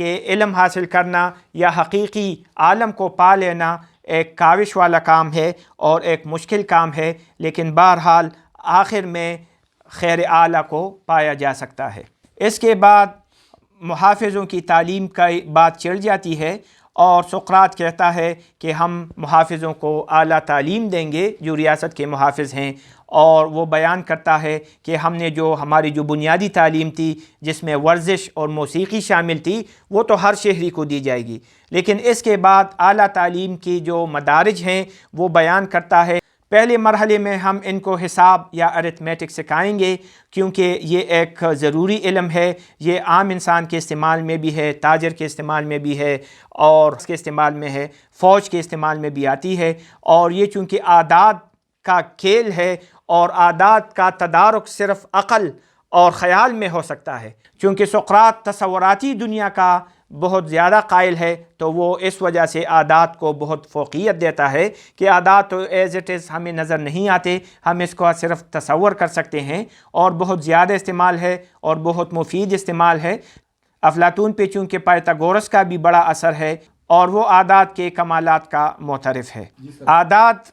کہ علم حاصل کرنا یا حقیقی عالم کو پا لینا ایک کاوش والا کام ہے اور ایک مشکل کام ہے، لیکن بہرحال آخر میں خیر اعلیٰ کو پایا جا سکتا ہے۔ اس کے بعد محافظوں کی تعلیم کا بات چڑھ جاتی ہے، اور سقراط کہتا ہے کہ ہم محافظوں کو اعلیٰ تعلیم دیں گے جو ریاست کے محافظ ہیں، اور وہ بیان کرتا ہے کہ ہم نے جو ہماری جو بنیادی تعلیم تھی جس میں ورزش اور موسیقی شامل تھی وہ تو ہر شہری کو دی جائے گی، لیکن اس کے بعد اعلیٰ تعلیم کی جو مدارج ہیں وہ بیان کرتا ہے۔ پہلے مرحلے میں ہم ان کو حساب یا ارتھمیٹک سکھائیں گے، کیونکہ یہ ایک ضروری علم ہے، یہ عام انسان کے استعمال میں بھی ہے، تاجر کے استعمال میں بھی ہے، اور اس کے استعمال میں ہے، فوج کے استعمال میں بھی آتی ہے، اور یہ چونکہ اعداد کا کھیل ہے اور اعداد کا تدارک صرف عقل اور خیال میں ہو سکتا ہے، چونکہ سقراط تصوراتی دنیا کا بہت زیادہ قائل ہے، تو وہ اس وجہ سے اعداد کو بہت فوقیت دیتا ہے کہ اعداد تو ایز اٹ از ہمیں نظر نہیں آتے، ہم اس کو صرف تصور کر سکتے ہیں، اور بہت زیادہ استعمال ہے اور بہت مفید استعمال ہے۔ افلاطون پہ چونکہ پائتھاگورس کا بھی بڑا اثر ہے، اور وہ اعداد کے کمالات کا معترف ہے۔ اعداد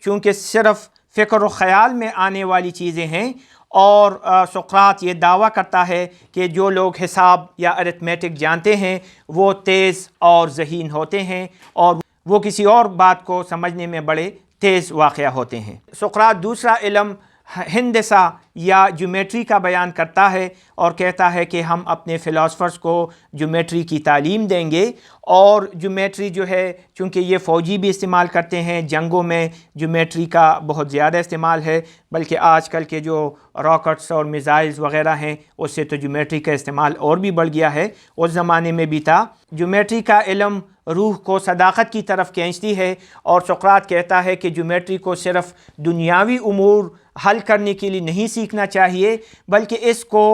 چونکہ صرف فکر و خیال میں آنے والی چیزیں ہیں، اور سقراط یہ دعویٰ کرتا ہے کہ جو لوگ حساب یا ارتھمیٹک جانتے ہیں وہ تیز اور ذہین ہوتے ہیں، اور وہ کسی اور بات کو سمجھنے میں بڑے تیز واقع ہوتے ہیں۔ سقراط دوسرا علم ہندسہ یا جیومیٹری کا بیان کرتا ہے، اور کہتا ہے کہ ہم اپنے فلاسفرز کو جیومیٹری کی تعلیم دیں گے، اور جیومیٹری جو ہے چونکہ یہ فوجی بھی استعمال کرتے ہیں، جنگوں میں جیومیٹری کا بہت زیادہ استعمال ہے، بلکہ آج کل کے جو راکٹس اور میزائلز وغیرہ ہیں اس سے تو جیومیٹری کا استعمال اور بھی بڑھ گیا ہے، اس زمانے میں بھی تھا۔ جیومیٹری کا علم روح کو صداقت کی طرف کھینچتی ہے، اور سقراط کہتا ہے کہ جیومیٹری کو صرف دنیاوی امور حل کرنے کے لیے نہیں سیکھنا چاہیے، بلکہ اس کو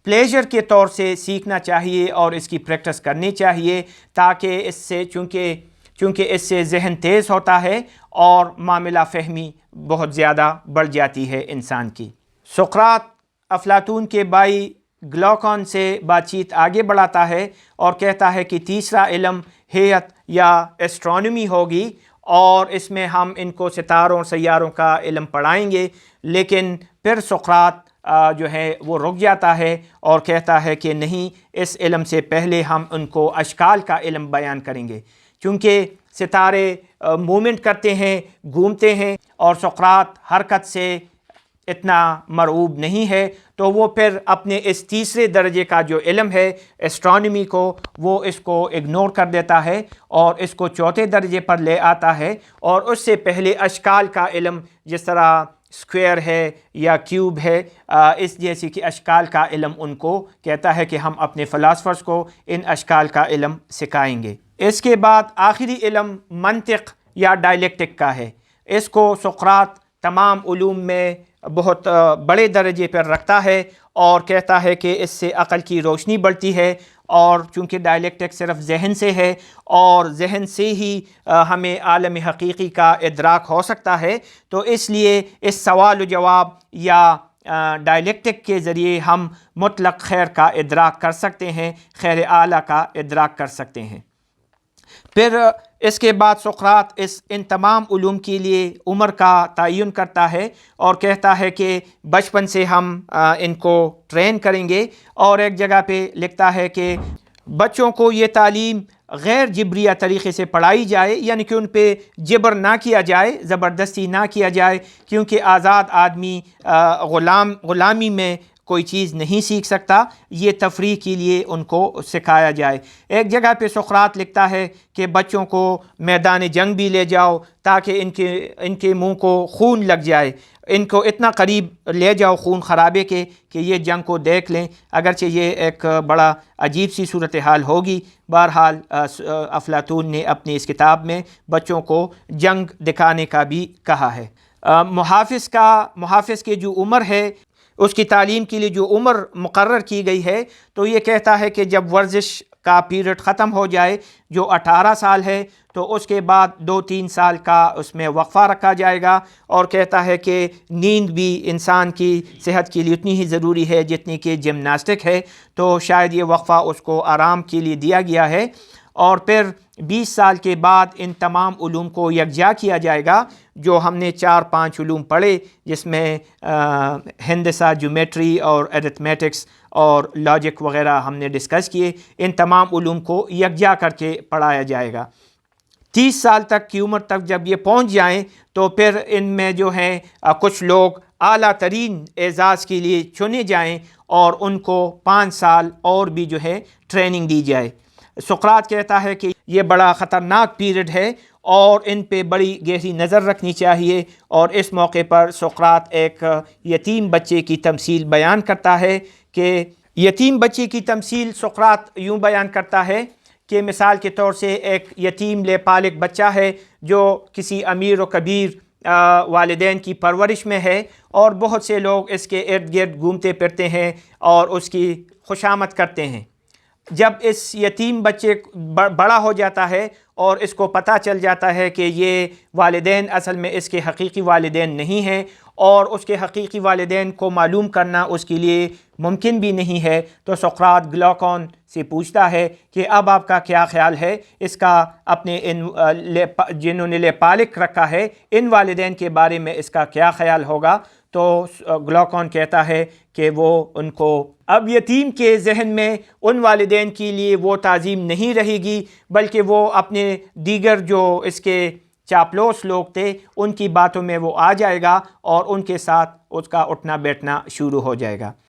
پلیجر کے طور سے سیکھنا چاہیے اور اس کی پریکٹس کرنی چاہیے، تاکہ اس سے چونکہ اس سے ذہن تیز ہوتا ہے اور معاملہ فہمی بہت زیادہ بڑھ جاتی ہے انسان کی۔ سقراط افلاطون کے بھائی گلاکون سے بات چیت آگے بڑھاتا ہے اور کہتا ہے کہ تیسرا علم ہیئت یا ایسٹرونومی ہوگی، اور اس میں ہم ان کو ستاروں سیاروں کا علم پڑھائیں گے، لیکن پھر سقراط جو ہے وہ رک جاتا ہے اور کہتا ہے کہ نہیں، اس علم سے پہلے ہم ان کو اشکال کا علم بیان کریں گے، کیونکہ ستارے مومنٹ کرتے ہیں، گھومتے ہیں، اور سقراط حرکت سے اتنا مرعوب نہیں ہے، تو وہ پھر اپنے اس تیسرے درجے کا جو علم ہے ایسٹرونومی کو، وہ اس کو اگنور کر دیتا ہے اور اس کو چوتھے درجے پر لے آتا ہے، اور اس سے پہلے اشکال کا علم، جس طرح اسکوائر ہے یا کیوب ہے، اس جیسے کہ اشکال کا علم ان کو کہتا ہے کہ ہم اپنے فلاسفرز کو ان اشکال کا علم سکھائیں گے۔ اس کے بعد آخری علم منطق یا ڈائلیکٹک کا ہے۔ اس کو سقراط تمام علوم میں بہت بڑے درجے پر رکھتا ہے، اور کہتا ہے کہ اس سے عقل کی روشنی بڑھتی ہے، اور چونکہ ڈائلیکٹک صرف ذہن سے ہے اور ذہن سے ہی ہمیں عالم حقیقی کا ادراک ہو سکتا ہے، تو اس لیے اس سوال و جواب یا ڈائلیکٹک کے ذریعے ہم مطلق خیر کا ادراک کر سکتے ہیں، خیر اعلیٰ کا ادراک کر سکتے ہیں۔ پھر اس کے بعد سقراط ان تمام علوم کے لیے عمر کا تعین کرتا ہے، اور کہتا ہے کہ بچپن سے ہم ان کو ٹرین کریں گے، اور ایک جگہ پہ لکھتا ہے کہ بچوں کو یہ تعلیم غیر جبریہ طریقے سے پڑھائی جائے، یعنی کہ ان پہ جبر نہ کیا جائے، زبردستی نہ کیا جائے، کیونکہ آزاد آدمی غلامی میں کوئی چیز نہیں سیکھ سکتا، یہ تفریح کے لیے ان کو سکھایا جائے۔ ایک جگہ پہ سقراط لکھتا ہے کہ بچوں کو میدان جنگ بھی لے جاؤ تاکہ ان کے منہ کو خون لگ جائے، ان کو اتنا قریب لے جاؤ خون خرابے کے کہ یہ جنگ کو دیکھ لیں، اگرچہ یہ ایک بڑا عجیب سی صورتحال ہوگی۔ بہرحال افلاطون نے اپنی اس کتاب میں بچوں کو جنگ دکھانے کا بھی کہا ہے۔ محافظ کی جو عمر ہے، اس کی تعلیم کے لیے جو عمر مقرر کی گئی ہے، تو یہ کہتا ہے کہ جب ورزش کا پیریڈ ختم ہو جائے جو 18 سال ہے تو اس کے بعد 2-3 سال کا اس میں وقفہ رکھا جائے گا، اور کہتا ہے کہ نیند بھی انسان کی صحت کے لیے اتنی ہی ضروری ہے جتنی کہ جمناسٹک ہے، تو شاید یہ وقفہ اس کو آرام کے لیے دیا گیا ہے۔ اور پھر 20 سال کے بعد ان تمام علوم کو یکجا کیا جائے گا جو ہم نے 4-5 علوم پڑھے، جس میں ہندسہ، جیومیٹری اور ایرتھمیٹکس اور لاجک وغیرہ ہم نے ڈسکس کیے، ان تمام علوم کو یکجا کر کے پڑھایا جائے گا۔ 30 سال تک کی عمر تک جب یہ پہنچ جائیں تو پھر ان میں جو ہیں کچھ لوگ اعلیٰ ترین اعزاز کے لیے چنے جائیں اور ان کو 5 سال اور بھی جو ہے ٹریننگ دی جائے۔ سقراط کہتا ہے کہ یہ بڑا خطرناک پیریڈ ہے اور ان پہ بڑی گہری نظر رکھنی چاہیے، اور اس موقع پر سقراط ایک یتیم بچے کی تمثیل بیان کرتا ہے کہ یتیم بچے کی تمثیل سقراط یوں بیان کرتا ہے کہ مثال کے طور سے ایک یتیم لیپالک بچہ ہے جو کسی امیر و کبیر والدین کی پرورش میں ہے، اور بہت سے لوگ اس کے ارد گرد گھومتے پھرتے ہیں اور اس کی خوشامد کرتے ہیں۔ جب اس یتیم بچے بڑا ہو جاتا ہے اور اس کو پتہ چل جاتا ہے کہ یہ والدین اصل میں اس کے حقیقی والدین نہیں ہیں، اور اس کے حقیقی والدین کو معلوم کرنا اس کے لیے ممکن بھی نہیں ہے، تو سقراط گلاکون سے پوچھتا ہے کہ اب آپ کا کیا خیال ہے اس کا، اپنے ان جنہوں نے لیپالک رکھا ہے ان والدین کے بارے میں اس کا کیا خیال ہوگا؟ تو گلاکون کہتا ہے کہ وہ ان کو اب یتیم کے ذہن میں ان والدین کے لیے وہ تعظیم نہیں رہے گی، بلکہ وہ اپنے دیگر جو اس کے چاپلوس لوگ تھے ان کی باتوں میں وہ آ جائے گا اور ان کے ساتھ اس کا اٹھنا بیٹھنا شروع ہو جائے گا۔